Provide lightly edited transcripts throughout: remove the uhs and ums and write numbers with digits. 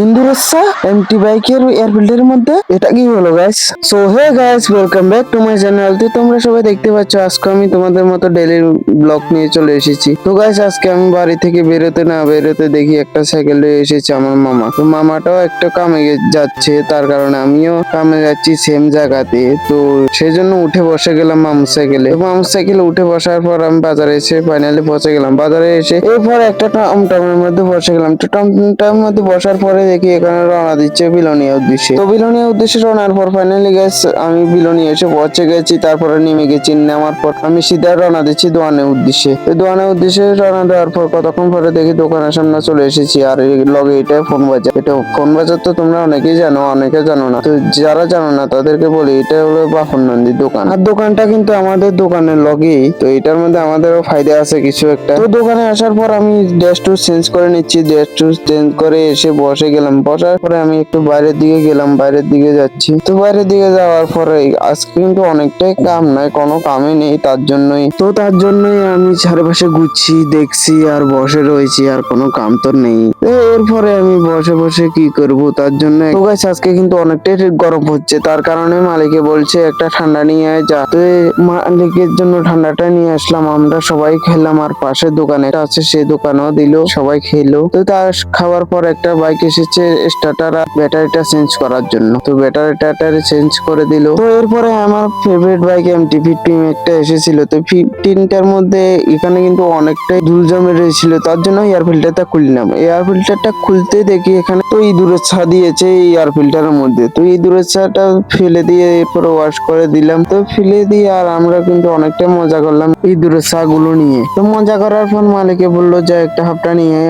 ইন্দুরেসা MT বাইকের air ফিল্টারের মধ্যে এটা কি হলো guys? So hey guys, welcome back to my channel. তো তোমরা সবাই দেখতে পাচ্ছ আজকে আমি তোমাদের মতো ডেইলি ব্লগ নিয়ে চলে এসেছি। তো গাইস আজকে আমি বাড়ি থেকে বেরোতে দেখি একটা সাইকেল নিয়ে এসেছে আমার মামা। তো মামাটাও একটা কামে যাচ্ছে, তার কারণে আমিও কামে যাচ্ছি সেম জায়গাতে। তো সেজন্য উঠে বসে গেলাম মামুর সাইকেলে। মামুর সাইকেলে উঠে বসার পর আমি বাজারে এসে ফাইনালি পৌঁছে গেলাম। বাজারে এসে এরপর একটা টমটমের মধ্যে বসে গেলাম। তো টমটমের মধ্যে বসার পরে দেখি এখানে রওনা দিচ্ছে বিলোনিয়া উদ্দেশ্যে। তো বিলোনিয়া উদ্দেশ্যে রওনার পর ফাইনালি গ্যাস আমি বিলোনিয়া এসে পৌঁছে গেছি। তারপরে নেমে গেছি, নামার পর আমি সিধা রওনা দিচ্ছি দোয়ানের উদ্দেশ্যে। তো দোয়ানের উদ্দেশ্যে রওনা দেওয়ার পর কতক্ষণ পরে দেখি দোকানের সামনে চলে এসেছি। আর এই লগে এটা ফোন বাজার। এটা ফোন বাজার তো তোমরা অনেকেই জানো, অনেকে জানো না। তো যারা জানো না তাদেরকে বলি, এটা হলো বাহন নন্দী দোকান। আর দোকানটা কিন্তু আমাদের দোকানের লগেই। তো এটার মধ্যে আমাদেরও ফায়দা আছে কিছু একটা। তো দোকানে আসার পর আমি ড্রেস টু চেঞ্জ করে নিচ্ছি। ড্রেস টু চেঞ্জ করে এসে বসে গেলাম। বসার পরে আমি একটু বাইরের দিকে গেলাম, বাইরের দিকে যাচ্ছি। তো বাইরের দিকে যাওয়ার পরে আজকে কিন্তু অনেকটাই কাম নাই, কোনো কামই নেই। তার জন্যই আমি চারপাশে ঘুরছি, দেখছি আর বসে রয়েছি, আর কোনো কাম তো নেই। এরপরে আমি বসে বসে কি করব, তার জন্য তো গাইস আজকে কিন্তু অনেকটাই গরম হচ্ছে। তার কারণে মালিকে বলছে একটা ঠান্ডা নিয়ে আয় যা। তো মালিকের জন্য ঠান্ডাটা নিয়ে আসলাম। আমরা সবাই খেলাম, আর পাশের দোকানে আছে সেই দোকানেও দিল, সবাই খেলো। তো তার খাওয়ার পর একটা বাইক এসেছে স্টার্টার ব্যাটারিটা চেঞ্জ করার জন্য। তো ব্যাটারি চেঞ্জ করে দিল। তো এরপরে আমার ফেভারিট বাইক MT-15 একটা এসেছিল। তো 15টার মধ্যে এখানে কিন্তু অনেকটাই ধুল জমে রয়েছিল, তার জন্য এয়ার ফিল্টারটা খুললাম। এয়ার ফিল্টারটা খুলতে দেখি এখানে তো ইঁদুরের ছা দিয়েছে এই এয়ার ফিল্টারের মধ্যে। তো ইঁদুরের ছাটা ফেলে দিয়ে এরপরে ওয়াশ করে দিলাম। তো ফেলে দিয়ে আর আমরা কিন্তু অনেকটাই মজা করলাম ইঁদুরের ছা গুলো নিয়ে। তো মজা করার পর মালিকে বললো যে একটা হাফটা নিয়ে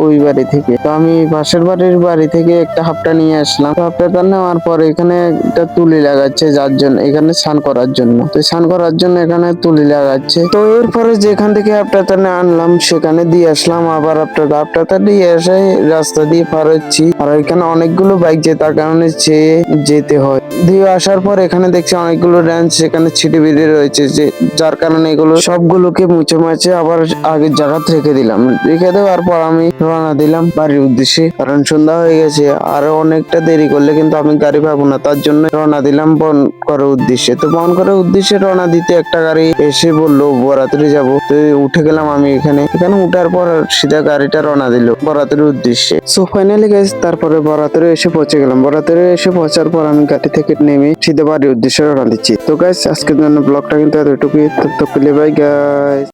ওই বাড়ি থেকে। তো আমি পাশের বাড়ি থেকে একটা হাফটা নিয়ে আসলাম। তো হাফটা নেওয়ার পর এখানে একটা তুলি লাগাচ্ছে, যার জন্য এখানে স্নান করার জন্য। তো স্নান করার জন্য এখানে তুলি লাগাচ্ছে। তো এরপরে যেখান থেকে হাফটা আনলাম সেখানে দিয়ে আসলাম। আবার হাফটা দিয়ে এসে রাস্তা দিয়ে পার হচ্ছি। আর এখানে অনেকগুলো বাইক তার কারণে চেয়ে যেতে হয়। দিয়ে আসার পর এখানে দেখছি অনেকগুলো রেঞ্চ সেখানে ছিটে বিড়ে রয়েছে, যে যার কারণে এগুলো সবগুলোকে মুছে মাছে আবার আগের জায়গাতে রেখে দিলাম। রেখে দেওয়ার পর আমি রওনা দিলাম বাড়ির উদ্দেশ্যে, কারণ সন্ধ্যা হয়ে গেছে। আর অনেকটা দেরি করলে কিন্তু আমি গাড়ি পাবো না, তার জন্য রওনা দিলাম বন করার উদ্দেশ্যে। তো বন করার উদ্দেশ্যে রওনা দিতে একটা গাড়ি এসে বললো বরাতরে যাব। তো উঠে গেলাম আমি এখানে উঠার পর সিধা গাড়িটা রওনা দিল বরাতের উদ্দেশ্যে। সো ফাইনালি গাইস তারপরে বরাতরে এসে পৌঁছে গেলাম। বরাতরে এসে পৌঁছার পর আমি গাড়ি থেকে নেমে সিধা বাড়ির উদ্দেশ্যে রওনা দিচ্ছি। তো গাইস আজকের জন্য ব্লগটা কিন্তু এতটুকুই। ততক্ষণ বাই গাইস।